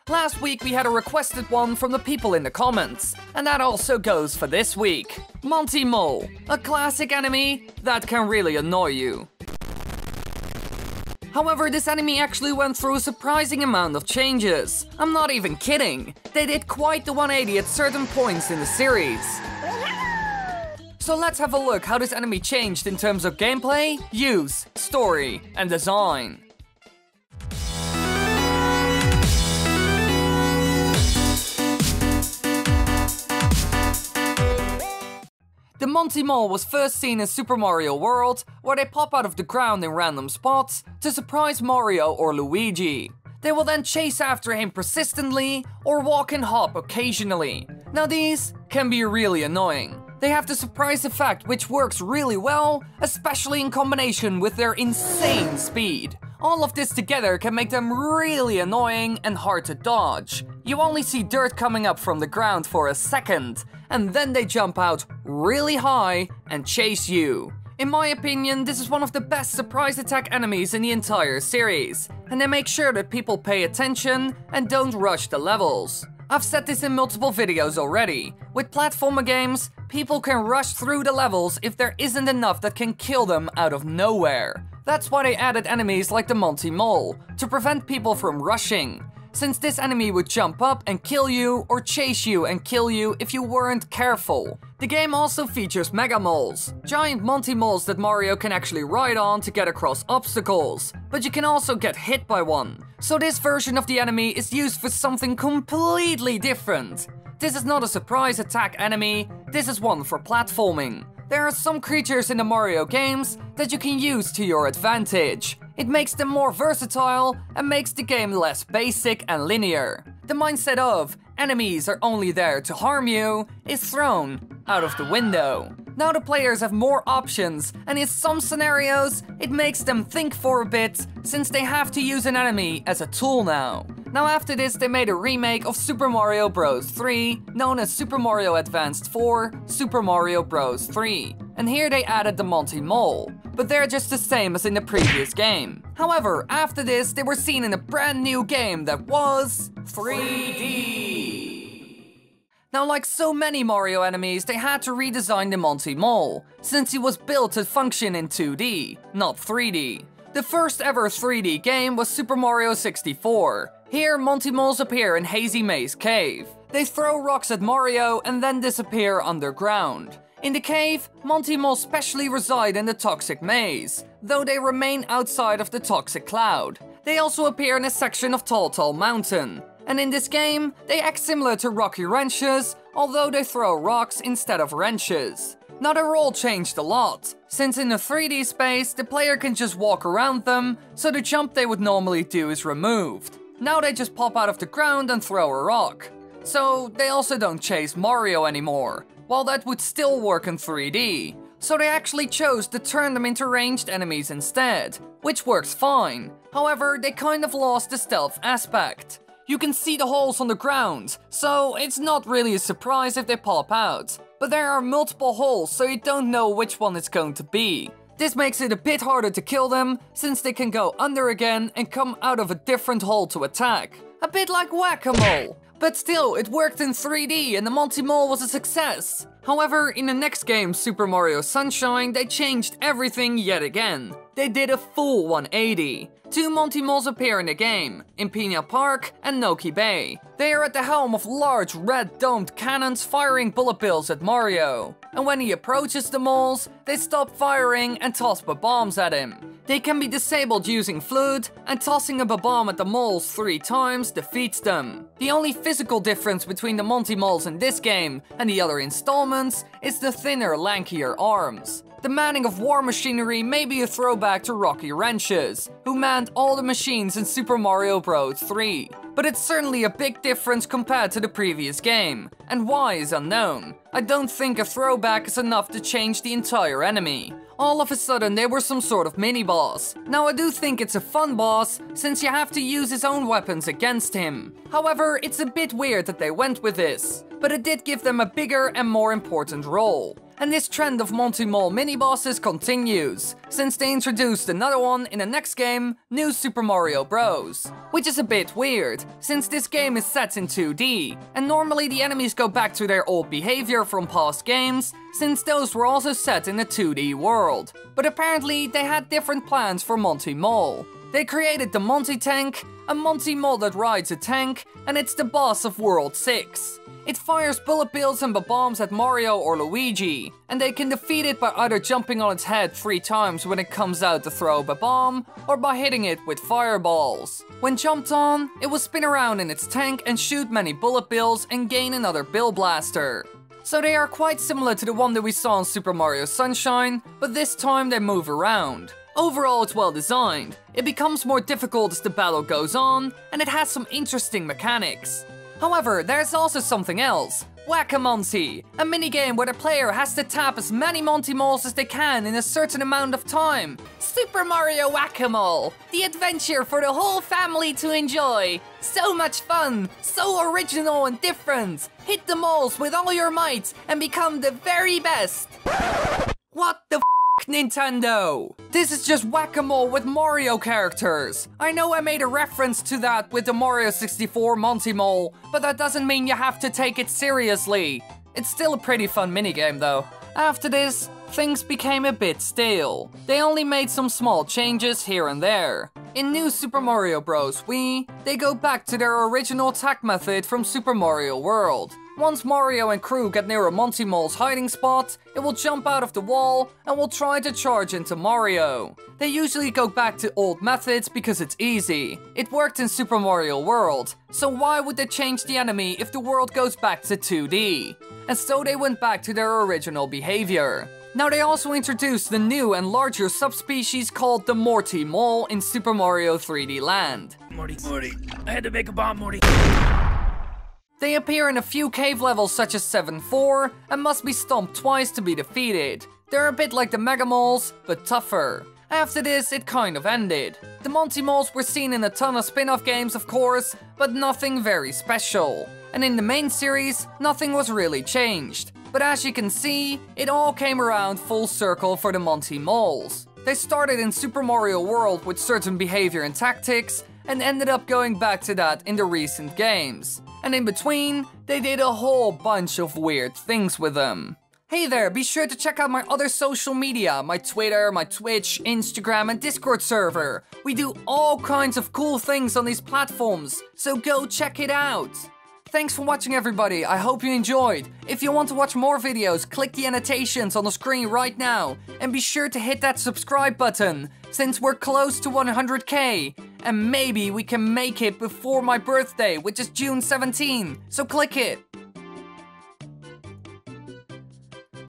Last week we had a requested one from the people in the comments, and that also goes for this week. Monty Mole, a classic enemy that can really annoy you. However, this enemy actually went through a surprising amount of changes. I'm not even kidding. They did quite the 180 at certain points in the series. So let's have a look how this enemy changed in terms of gameplay, use, story, and design. The Monty Mole was first seen in Super Mario World, where they pop out of the ground in random spots to surprise Mario or Luigi. They will then chase after him persistently or walk and hop occasionally. Now these can be really annoying. They have the surprise effect, which works really well, especially in combination with their insane speed. All of this together can make them really annoying and hard to dodge. You only see dirt coming up from the ground for a second, and then they jump out really high and chase you. In my opinion, this is one of the best surprise attack enemies in the entire series, and they make sure that people pay attention and don't rush the levels. I've said this in multiple videos already. With platformer games, people can rush through the levels if there isn't enough that can kill them out of nowhere. That's why they added enemies like the Monty Mole, to prevent people from rushing, since this enemy would jump up and kill you or chase you and kill you if you weren't careful. The game also features Mega Moles, giant Monty Moles that Mario can actually ride on to get across obstacles, but you can also get hit by one. So this version of the enemy is used for something completely different. This is not a surprise attack enemy, this is one for platforming. There are some creatures in the Mario games that you can use to your advantage. It makes them more versatile and makes the game less basic and linear. The mindset of enemies are only there to harm you is thrown out of the window. Now the players have more options, and in some scenarios it makes them think for a bit, since they have to use an enemy as a tool now. Now after this they made a remake of Super Mario Bros. 3, known as Super Mario Advanced 4, Super Mario Bros. 3. And here they added the Monty Mole, but they're just the same as in the previous game. However, after this they were seen in a brand new game that was 3D. Now, like so many Mario enemies, they had to redesign the Monty Mole, since he was built to function in 2D, not 3D. The first ever 3D game was Super Mario 64. Here, Monty Moles appear in Hazy Maze Cave. They throw rocks at Mario and then disappear underground. In the cave, Monty Moles specially reside in the Toxic Maze, though they remain outside of the Toxic Cloud. They also appear in a section of Tall Mountain. And in this game, they act similar to Rocky Wrenches, although they throw rocks instead of wrenches. Now their role changed a lot, since in the 3D space, the player can just walk around them, so the jump they would normally do is removed. Now they just pop out of the ground and throw a rock. So they also don't chase Mario anymore, while that would still work in 3D. So they actually chose to turn them into ranged enemies instead, which works fine. However, they kind of lost the stealth aspect. You can see the holes on the ground, so it's not really a surprise if they pop out. But there are multiple holes, so you don't know which one it's going to be. This makes it a bit harder to kill them, since they can go under again and come out of a different hole to attack. A bit like Whack-A-Mole. But still, it worked in 3D and the Monty Mole was a success. However, in the next game, Super Mario Sunshine, they changed everything yet again. They did a full 180. Two Monty Moles appear in the game, in Piña Park and Noki Bay. They are at the helm of large red domed cannons firing bullet bills at Mario. And when he approaches the moles, they stop firing and toss bombs at him. They can be disabled using Flute, and tossing a bomb at the moles 3 times defeats them. The only physical difference between the Monty Moles in this game and the other installments is the thinner, lankier arms. The manning of war machinery may be a throwback to Rocky Wrenches, who manned all the machines in Super Mario Bros. 3. But it's certainly a big difference compared to the previous game, and why is unknown. I don't think a throwback is enough to change the entire enemy. All of a sudden they were some sort of mini-boss. Now I do think it's a fun boss, since you have to use his own weapons against him. However, it's a bit weird that they went with this. But but it did give them a bigger and more important role. And this trend of Monty Mole mini-bosses continues, since they introduced another one in the next game, New Super Mario Bros. Which is a bit weird, since this game is set in 2D, and normally the enemies go back to their old behavior from past games, since those were also set in a 2D world. But apparently they had different plans for Monty Mole. They created the Monty Tank, a Monty Mole that rides a tank, and it's the boss of World 6. It fires bullet bills and bombs at Mario or Luigi, and they can defeat it by either jumping on its head 3 times when it comes out to throw a bomb, or by hitting it with fireballs. When jumped on, it will spin around in its tank and shoot many bullet bills and gain another bill blaster. So they are quite similar to the one that we saw in Super Mario Sunshine, but this time they move around. Overall, it's well designed. It becomes more difficult as the battle goes on, and it has some interesting mechanics. However, there's also something else. Wacka Monty, a minigame where the player has to tap as many Monty Moles as they can in a certain amount of time. Super Mario Whack-A-Mole, the adventure for the whole family to enjoy. So much fun, so original and different. Hit the moles with all your might and become the very best. What the Nintendo? This is just Whack-A-Mole with Mario characters. I know I made a reference to that with the Mario 64 Monty Mole, but that doesn't mean you have to take it seriously. It's still a pretty fun minigame though. After this, things became a bit stale. They only made some small changes here and there. In New Super Mario Bros. Wii, they go back to their original attack method from Super Mario World. Once Mario and crew get near a Monty Mole's hiding spot, it will jump out of the wall and will try to charge into Mario. They usually go back to old methods because it's easy. It worked in Super Mario World, so why would they change the enemy if the world goes back to 2D? And so they went back to their original behavior. Now they also introduced the new and larger subspecies called the Morty Mole in Super Mario 3D Land. Morty, I had to make a bomb, Morty. They appear in a few cave levels such as 7-4 and must be stomped twice to be defeated. They're a bit like the Mega Moles, but tougher. After this, it kind of ended. The Monty Moles were seen in a ton of spin-off games, of course, but nothing very special. And in the main series, nothing was really changed. But as you can see, it all came around full circle for the Monty Moles. They started in Super Mario World with certain behavior and tactics, and ended up going back to that in the recent games. And in between, they did a whole bunch of weird things with them. Hey there, be sure to check out my other social media, my Twitter, my Twitch, Instagram and Discord server. We do all kinds of cool things on these platforms, so go check it out. Thanks for watching everybody, I hope you enjoyed. If you want to watch more videos, click the annotations on the screen right now. And be sure to hit that subscribe button, since we're close to 100k. And maybe we can make it before my birthday, which is June 17, so click it.